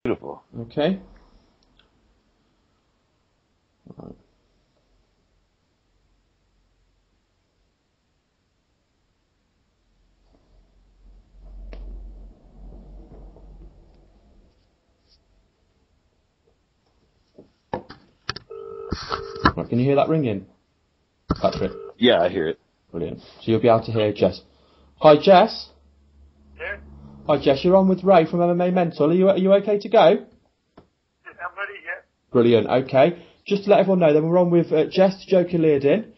Beautiful. Okay. Right. Right, can you hear that ringing, Patrick? Yeah, I hear it. Brilliant. So you'll be able to hear Jess. Hi, Jess. Yeah? Hi, Jess. You're on with Ray from MMA Mental. Are you okay to go? I'm ready, yeah. Brilliant. Okay. Just to let everyone know, then we're on with Jess Liaudin,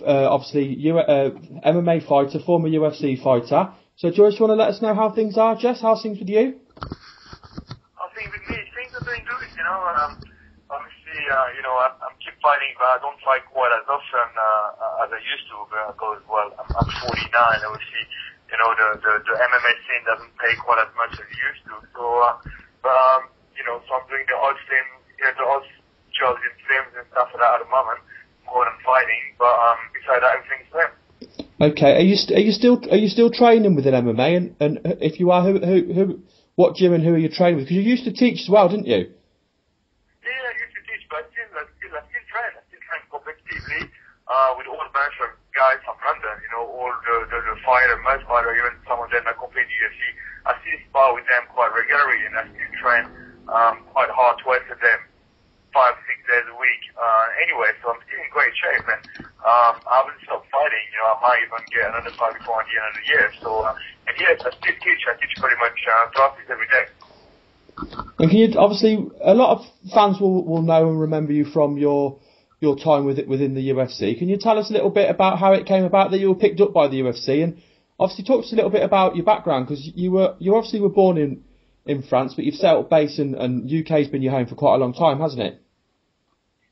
obviously MMA fighter, former UFC fighter. So, Joyce, you want to let us know how things are, Jess? How's things with you? I think with me, things are doing good, you know. Obviously, I'm keep fighting, but I don't fight quite as often as I used to because, well, I'm 49. Obviously, you know, the MMA scene doesn't pay quite as much as it used to. So, so I'm doing the odd thing, the odd jobs in films and stuff like that at the moment, more than fighting. But besides that, everything's the same. Okay. Are you still training within MMA? And if you are, what gym and who are you training with? Because you used to teach as well, didn't you? Yeah, I used to teach, but I still train. I still train competitively with all bunch of guys from London. You know, all the fighter, most fighter, even some of them that compete in the UFC. I still spar with them quite regularly, and I still train quite hard twice a day, 5-6 days a week. Anyway, so I'm still in great shape, and I haven't stopped fighting. You know, I might even get another fight before the end of the year. So, and yes, I still teach. I teach pretty much classes every day. And can you, obviously, a lot of fans will know and remember you from your time within the UFC. Can you tell us a little bit about how it came about that you were picked up by the UFC, and obviously talk to us a little bit about your background, because you obviously were born in France, but you've settled base and UK's been your home for quite a long time, hasn't it?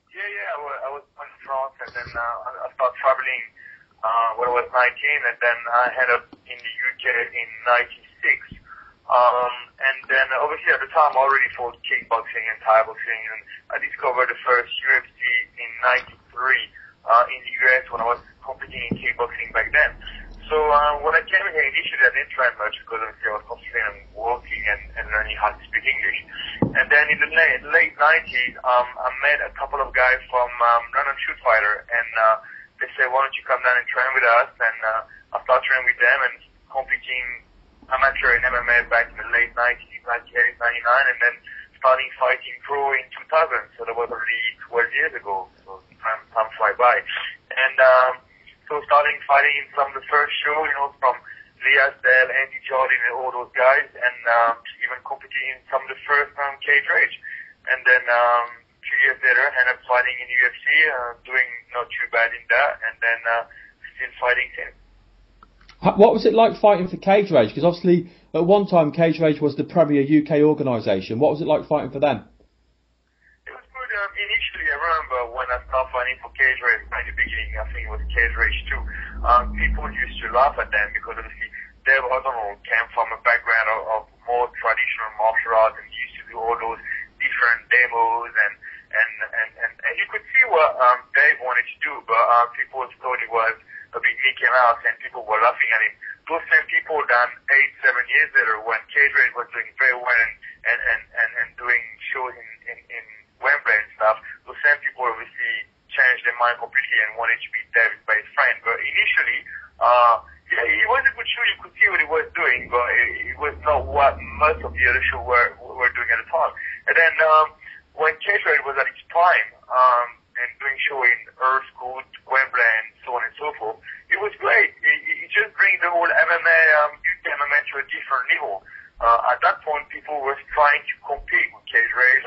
Yeah. I was born in France, and then I started traveling when I was 19, and then I ended up in the UK in '96. And then obviously at the time I already fought kickboxing and Thai boxing, and I discovered the first UFC in '93 in the US when I was competing in kickboxing back then. So when I came here initially I didn't train much because obviously I was concentrating on working and learning how to speak English. And then in the late '90s I met a couple of guys from London Shoot Fighter, and they said, why don't you come down and train with us? And I started training with them and competing amateur in MMA back in the late '90s, '98, '99, and then starting fighting pro in 2000. So that was already 12 years ago. So time fly by. And so starting fighting in some of the first shows, you know, from Liaudin, Andy Jordan, and all those guys, and even competing in some of the first cage rage. And then a few years later, ended up fighting in UFC, doing not too bad in that, and then still fighting since. What was it like fighting for Cage Rage? Because obviously, at one time, Cage Rage was the premier UK organisation. What was it like fighting for them? It was good. Initially, I remember when I started fighting for Cage Rage at the beginning, I think it was Cage Rage 2. People used to laugh at them because obviously they, I don't know, came from a background of more traditional martial arts and used to do all those different demos and you could see what Dave wanted to do, but people thought it was a big Mickey Mouse, and people were laughing at him. Those same people then 8-7 years later, when Cage Rage was doing very well and doing shows in Wembley and stuff, those same people obviously changed their mind completely and wanted to be David's best friend. But initially, yeah, it was a good show. You could see what he was doing, but it was not what most of the other shows were doing at the time. And then when Cage Rage was at its prime, and doing show in Earthscoot, Wembley, and so on and so forth, it was great. It just brings the whole MMA, UK MMA to a different level. At that point, people were trying to compete with Cage Rage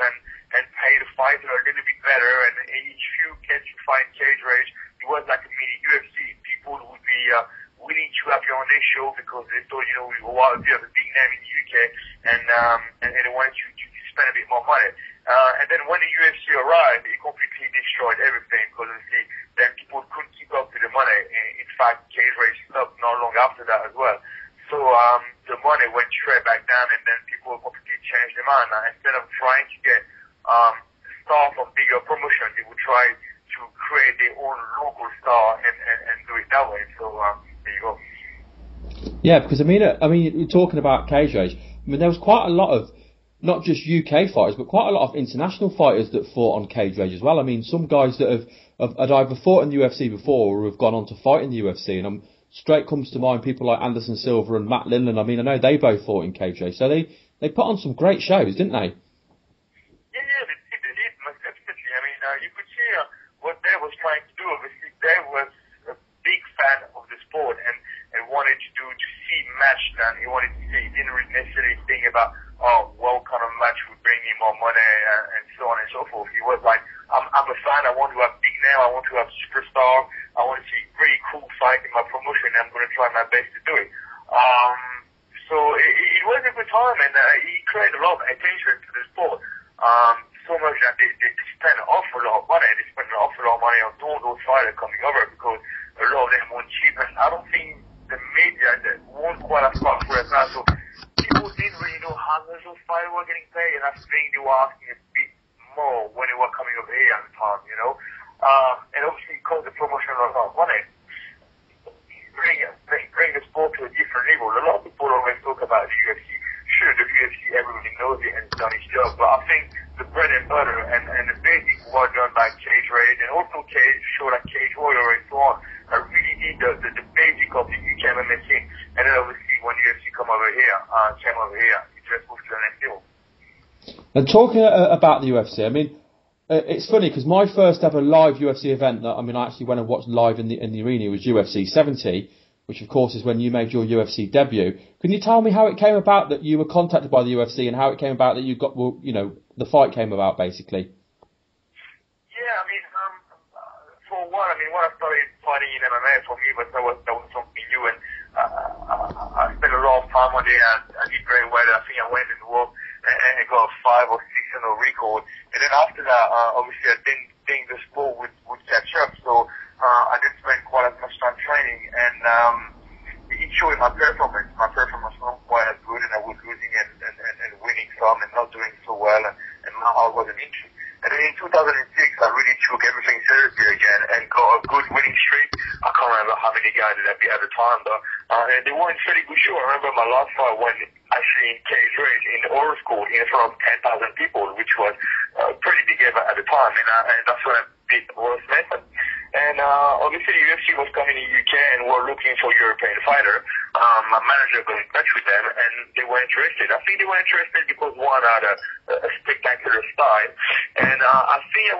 and pay the fighter a little bit better, and each few catch you fight Cage Rage, it was like a mini UFC. People would be willing to have you on their show because they thought, you know, you have a big name in the UK, and they wanted you to spend a bit more money. And then when the UFC arrived, it completely destroyed everything because obviously then people couldn't keep up with the money. In fact, Cage Rage stopped not long after that as well. So the money went straight back down, and then people completely changed their mind. Instead of trying to get star from bigger promotions, they would try to create their own local star and do it that way. So there you go. Yeah, because I mean, you're talking about Cage Rage. I mean, there was quite a lot of not just UK fighters, but quite a lot of international fighters that fought on cage rage as well. I mean, some guys that had either fought in the UFC before or have gone on to fight in the UFC, and straight comes to mind people like Anderson Silva and Matt Linland. I mean, I know they both fought in cage rage, so they put on some great shows, didn't they? Yeah, they did, most definitely. I mean, you could see what they was trying to do. Obviously, they was a big fan of the sport and wanted to see match done. He wanted to see, he didn't really necessarily think about, what kind of match would bring me more money and so on and so forth. He was like, I'm a fan, I want to have big name, I want to have superstar, I want to see really cool fight in my promotion, and I'm going to try my best to do it. So it was a good time, and he created a lot of attention to the sport. So much that they spent an awful lot of money. They spent an awful lot of money on all those fighters coming over because a lot of them weren't cheap, and I don't think the media that won't qualify for it now. So people didn't really know how much those fighters were getting paid, and I think they were asking a bit more when they were coming over here at the time, you know. And obviously, because the promotion was not money, bring the sport to a different level. A lot of people always talk about the UFC. Sure, the UFC, everybody knows it and it's done its job, but I think the bread and butter and the basic work done by Cage Rage and also show like Cage Warrior and so on, I really need the basic of the UK MMA scene. And then obviously when UFC came over here, it just moved to the next level. And talking about the UFC, I mean, it's funny because my first ever live UFC event that I actually went and watched live in the arena was UFC 70, which of course is when you made your UFC debut. Can you tell me how it came about that you were contacted by the UFC and how it came about that you got, the fight came about basically? Yeah, I mean, for one, when I started fighting in MMA, for me, that was something new, and I spent a lot of time on it, and I did very well. I think I went and worked and got a 5 or 6 record. And then after that, obviously, I didn't think the sport would catch up, so I didn't spend quite as much time training, and it showed in my performance. My performance wasn't quite as good, and I was losing and winning some and not doing so well, and my heart wasn't injured. And then in 2006, I really took everything seriously again and got a good winning streak. I can't remember how many guys did I beat at the time, but and they were in fairly good show. I remember my last fight when actually in cage rage in the Oral School in front of 10,000 people, which was pretty big at the time, and that's when I beat Ross Mental. And obviously the UFC was coming in the UK and were looking for European fighter. My manager got in touch with them and they were interested. I think they were interested because one had a spectacular style, and I think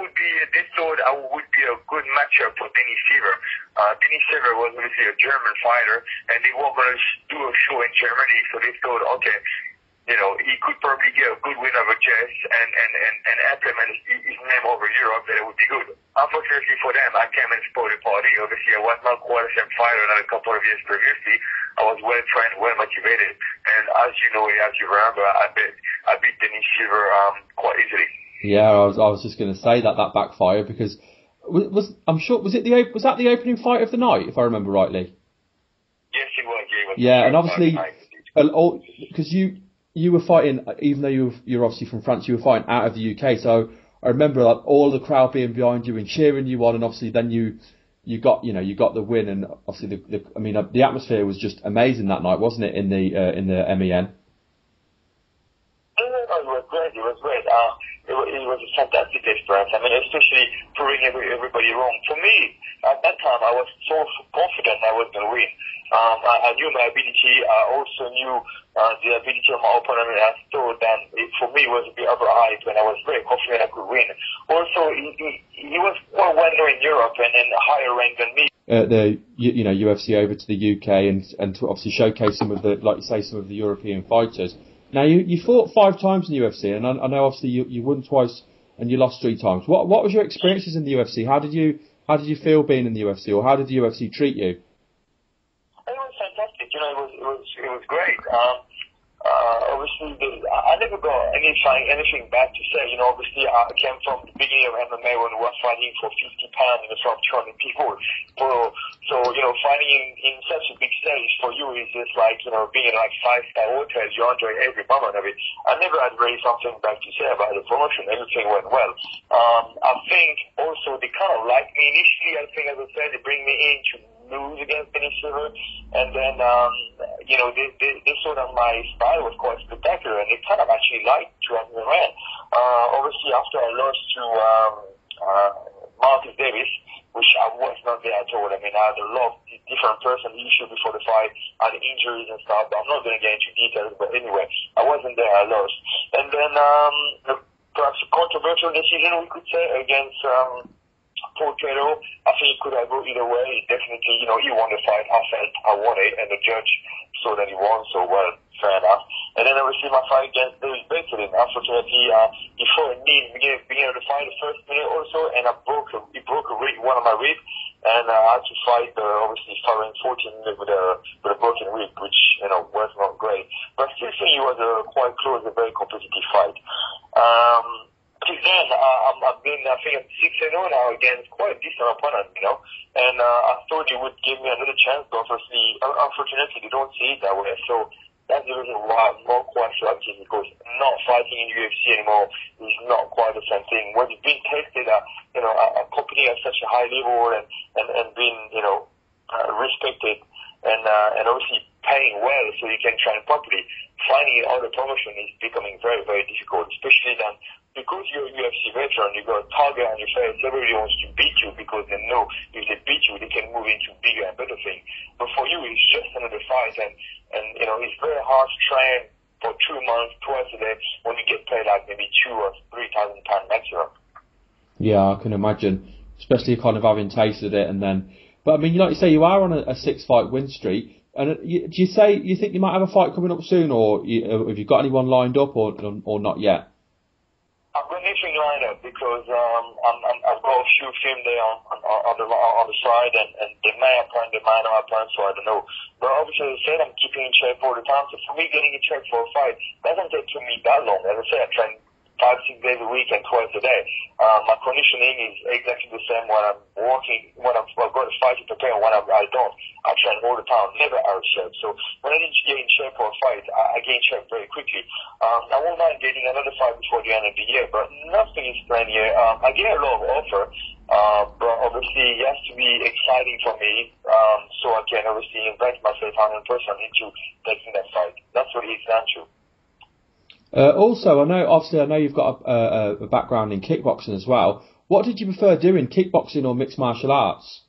they thought I would be a good matchup for Dennis Siver. Dennis Siver was obviously a German fighter, and they were going to do a show in Germany, so they thought, okay, he could probably get a good win over Jess and implement his name over Europe, that it would be good. Unfortunately for them, I came and spoiled the party. Obviously, I was not quite the same fighter than a couple of years previously. I was well trained, well motivated, and as you remember, I beat Dennis Siver quite easily. Yeah, I was just going to say that backfired because was that the opening fight of the night, if I remember rightly? Yes, it was. Yeah, and obviously, because you were fighting, even though you're obviously from France, you were fighting out of the UK. So I remember all the crowd being behind you and cheering you on, and obviously then you got the win, and obviously the atmosphere was just amazing that night, wasn't it, in the MEN? It was great. It was a fantastic experience. Especially proving everybody wrong. For me, at that time, I was so confident I was going to win. I knew my ability. I also knew the ability of my opponent, and I thought that for me it was a bit overhyped, and I was very confident I could win. Also, he was quite well known in Europe and higher ranked than me. The UFC over to the UK and to obviously showcase some of the, like you say, some of the European fighters. Now you fought 5 times in the UFC, and I know obviously you won twice and you lost 3 times. What was your experiences in the UFC? How did you feel being in the UFC, or how did the UFC treat you? It was fantastic. It was great. Obviously, I never got anything bad to say. Obviously, I came from the beginning of MMA when we were fighting for 50 pounds in front of 200 people. So fighting in such a big stage for you is just like, being in like 5-star hotels. You enjoy every moment of it. I never had really something bad to say about the promotion. Everything went well. I think also they kind of liked me initially. I think, as I said, they bring me in to lose against Denis Silver, and then they saw that my style was quite spectacular, and they kind of actually liked to have me around. Obviously, after I lost to Marcus Davis, which I was not there at all. I mean, I had a lot of different personal issues before the fight. I had injuries and stuff, but I'm not going to get into details. But anyway, I wasn't there. I lost. And then perhaps a controversial decision, we could say, against Paul Trado. I think it could have gone either way. Definitely, he won the fight. I felt I won it, and the judge saw that he won, so well, fair enough. And then I received my fight against David Bakelin. Unfortunately, he threw a knee in the beginning of the fight, the first minute or so, and he broke one of my ribs, and I had to fight, obviously, following 14 minutes with a broken rib, which, was not great. But still think it was a quite close, a very competitive fight. Since then, I've been, I think, 6-0 now against quite a decent opponent, and I thought it would give me another chance, but obviously, unfortunately, they don't see it that way, so that's the reason why I'm not quite so active, because not fighting in UFC anymore is not quite the same thing. When you've been tested at, a company at such a high level and being, respected and obviously paying well so you can train properly, finding other promotion is becoming very, very difficult, especially then because you're a UFC veteran, you've got a target on your face, everybody wants to beat you because they know if they beat you, they can move into bigger and better things. But for you, it's just another fight, and it's very hard to train for 2 months, twice a day, when you get paid like maybe £2,000 or £3,000 maximum. Yeah, I can imagine, especially kind of having tasted it, and then. But I mean, like you say, you are on a 6-fight win streak, and do you think you might have a fight coming up soon, or have you got anyone lined up, or not yet? I've got nothing lined up because I've got a few films there on the side, and they may have planned, they might not have planned, so I don't know. But obviously, as I said, I'm keeping in shape all the time. So for me, getting in shape for a fight doesn't take me that long. As I said, I train 5-6 days a week and twice a day. My conditioning is exactly the same when I'm working, when I've got a fight to prepare, and when I don't. I train all the time, never out of shape. So when I need to get in shape for a fight, I get in shape very quickly. I won't mind getting another fight before the end of the year, but nothing is planned yet. I get a lot of offer, but obviously it has to be exciting for me, so I can obviously invest myself 100% into taking that fight. That's what it's down to. Also, I know you've got a background in kickboxing as well. What did you prefer doing, kickboxing or mixed martial arts?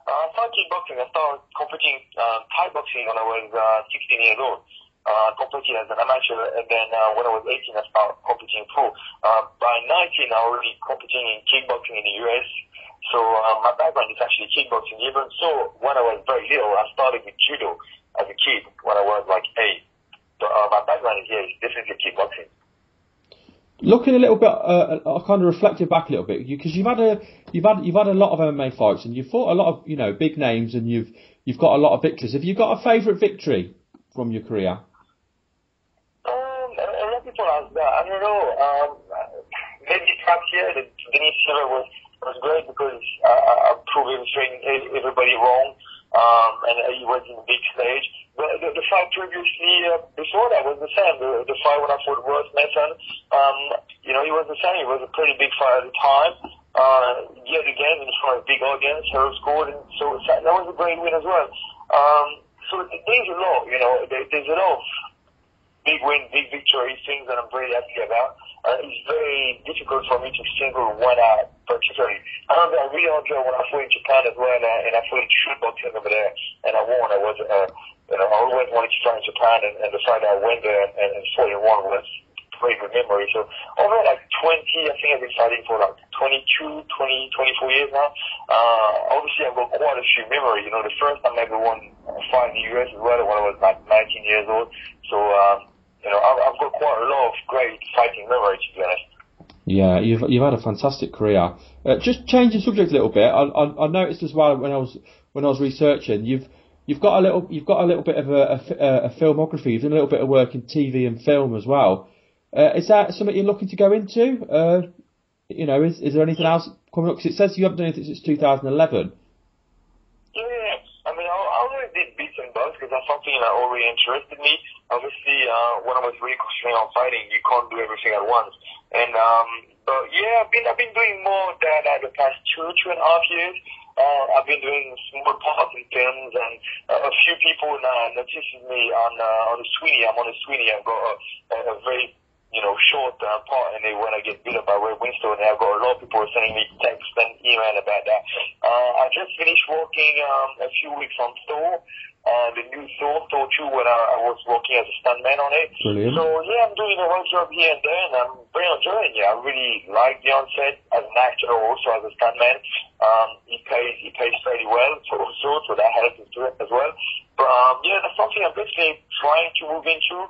I started kickboxing. I started competing Thai boxing when I was 16 years old. I competed as an amateur, and then when I was 18, I started competing pro. By 19, I was already competing in kickboxing in the US. So my background is actually kickboxing. Even so, when I was very little, I started with judo as a kid when I was like 8. So my background is definitely kickboxing. Looking a little bit, I kind of reflected back a little bit, because you've had a lot of MMA fights, and you've fought a lot of big names, and you've got a lot of victories. Have you got a favourite victory from your career? A lot of people ask that. I don't know. Maybe last year, the Denis Silver was great because I proved everybody wrong, and he was in the big stage. But the fight previously, before that, was the same. The fight when I fought Ross Nathan, it was the same. It was a pretty big fight at the time. Yet again, in front of a big audience, Harold scored, and so that was a great win as well. So there's a lot, there's a lot of big win, big victory, things that I'm very happy about. It's very difficult for me to single one out particularly. I really enjoyed when I fought in Japan as well, and I fought in shoot boxing over there, and I won. I always wanted to fight in Japan, and the fight I went there and fought and won was a very good memory. So over like 20, I think I've been fighting for like 22, 20, 24 years now. Obviously I've got quite a few memories. The first time I ever won a fight in the US as well, when I was like 19 years old. So, I've got quite a lot of great fighting memories, to be honest. Yeah, you've had a fantastic career. Just changing subject a little bit, I noticed as well when I was researching, you've got a little bit of a filmography. You've done a little bit of work in TV and film as well. Is that something you're looking to go into? Is there anything else coming up? Because it says you haven't done anything since 2011. Yeah. I mean, I always did bits and bobs because that's something that already interested me. Obviously, when I was really concentrating on fighting, you can't do everything at once. And but yeah, I've been doing more than the past 2.5 years. I've been doing small parts in films, and a few people now notices me on the Sweeney. I'm on the Sweeney. I've got a very short part in it when I get beat up by Ray Winstone. And I've got a lot of people sending me text and email about that. I just finished working a few weeks on Thor. The new Thor 2, when I was working as a stuntman on it. Brilliant. So yeah, I'm doing a road job here and there, and I'm very enjoying it. I really like the onset as an actor, also as a stuntman. He pays fairly well, so that helps into it as well. But yeah, that's something I'm basically trying to move into.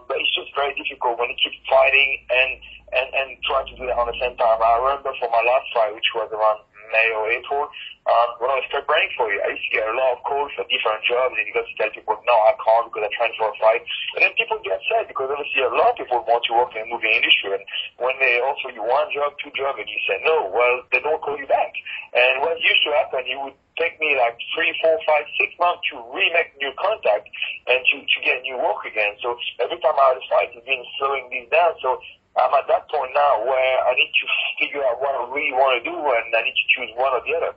But it's just very difficult when you keep fighting and trying to do that on the same time. I remember for my last fight, which was around May or April, when I was preparing for it, I used to get a lot of calls for different jobs, and you got to tell people, no, I can't because I'm trying for a fight. And then people get upset because obviously a lot of people want to work in the movie industry, and when they offer you one job, two jobs, and you say no, well, they don't call you back. And what used to happen, it would take me like 3, 4, 5, 6 months to remake new contact and to get new work again. So every time I had a fight, it's been slowing this down. So I'm at that point now where I need to figure out what I really want to do, and I need to choose one or the other.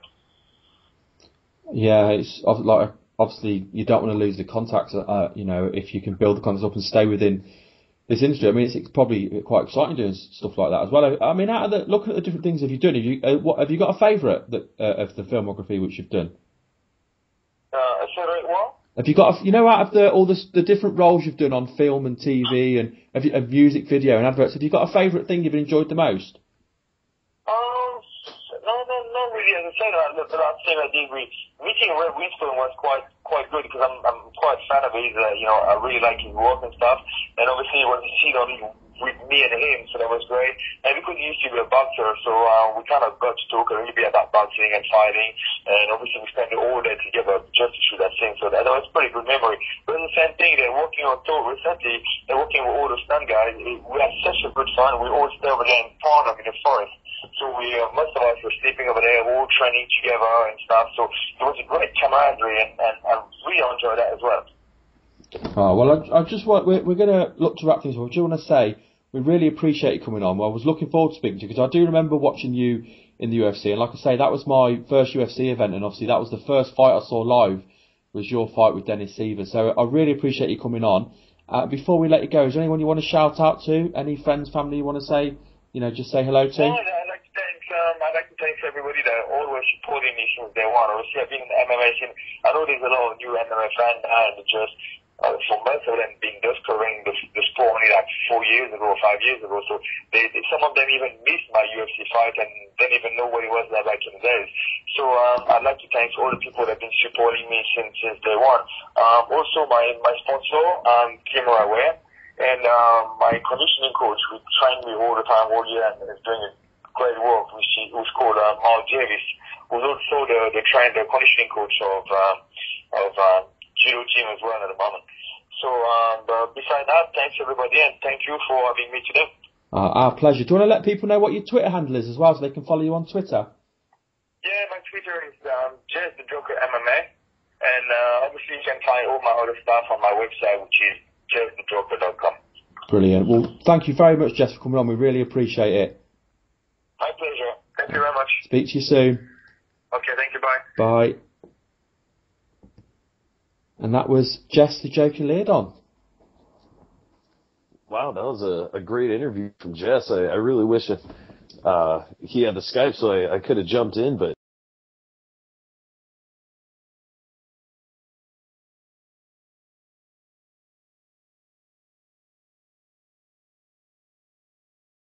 Yeah, it's like obviously you don't want to lose the contacts. If you can build the contacts up and stay within this industry. I mean, it's probably quite exciting doing stuff like that as well. I mean, looking at the different things have you done? Have you got a favourite of the filmography which you've done? A favorite what? Have you got out of all the different roles you've done on film and TV and music video and adverts? Have you got a favourite thing you've enjoyed the most? Not really. As I said, the last thing I did with meeting Red Winstone was quite good because I'm quite a fan of his. I really like his work and stuff. And obviously, it was a scene with me and him, so that was great. And because he used to be a boxer, so we kind of got to talk a little bit about boxing and fighting. And obviously, we spent the whole day together just to shoot that scene. So that was a pretty good memory. But the same thing, they're working on tour recently. They're working with all the stunt guys. We had such a good fun. We all stayed over there in Farnham in the forest. So most of us were sleeping over there, all training together and stuff. So it was a great camaraderie, and I really enjoyed that as well. Oh, well, we're going to look to wrap things up. I do want to say we really appreciate you coming on. Well, I was looking forward to speaking to you because I do remember watching you in the UFC, and like I say, that was my first UFC event, and obviously that was the first fight I saw live was your fight with Dennis Seaver. So I really appreciate you coming on. Before we let you go, is there anyone you want to shout out to? Any friends, family you want to say? Just say hello to? I'd like to thank everybody that always supporting me since day one. Obviously, I've been in MMA since, I know there's a lot of new MMA fans now, and just for most of them being discovering the sport only like 4 years ago or 5 years ago. So some of them even missed my UFC fight and didn't even know what it was like back in the days. So I'd like to thank all the people that have been supporting me since day one. Also my sponsor, Kimura Wear, and my conditioning coach, who trained me all the time, all year, and is doing great work, who's called Mark Davis, who's also the conditioning coach of Judo team as well at the moment. So, but besides that, thanks everybody, and thank you for having me today. Our pleasure. Do you want to let people know what your Twitter handle is as well, so they can follow you on Twitter? Yeah, my Twitter is Jess the Joker MMA, and obviously you can find all my other stuff on my website, which is jessthejoker.com. Brilliant. Well, thank you very much, Jess, for coming on. We really appreciate it. My pleasure. Thank you very much. Speak to you soon. Okay, thank you. Bye. Bye. And that was Jess the Joker Liaudin. Wow, that was a great interview from Jess. I really wish he had the Skype so I could have jumped in, but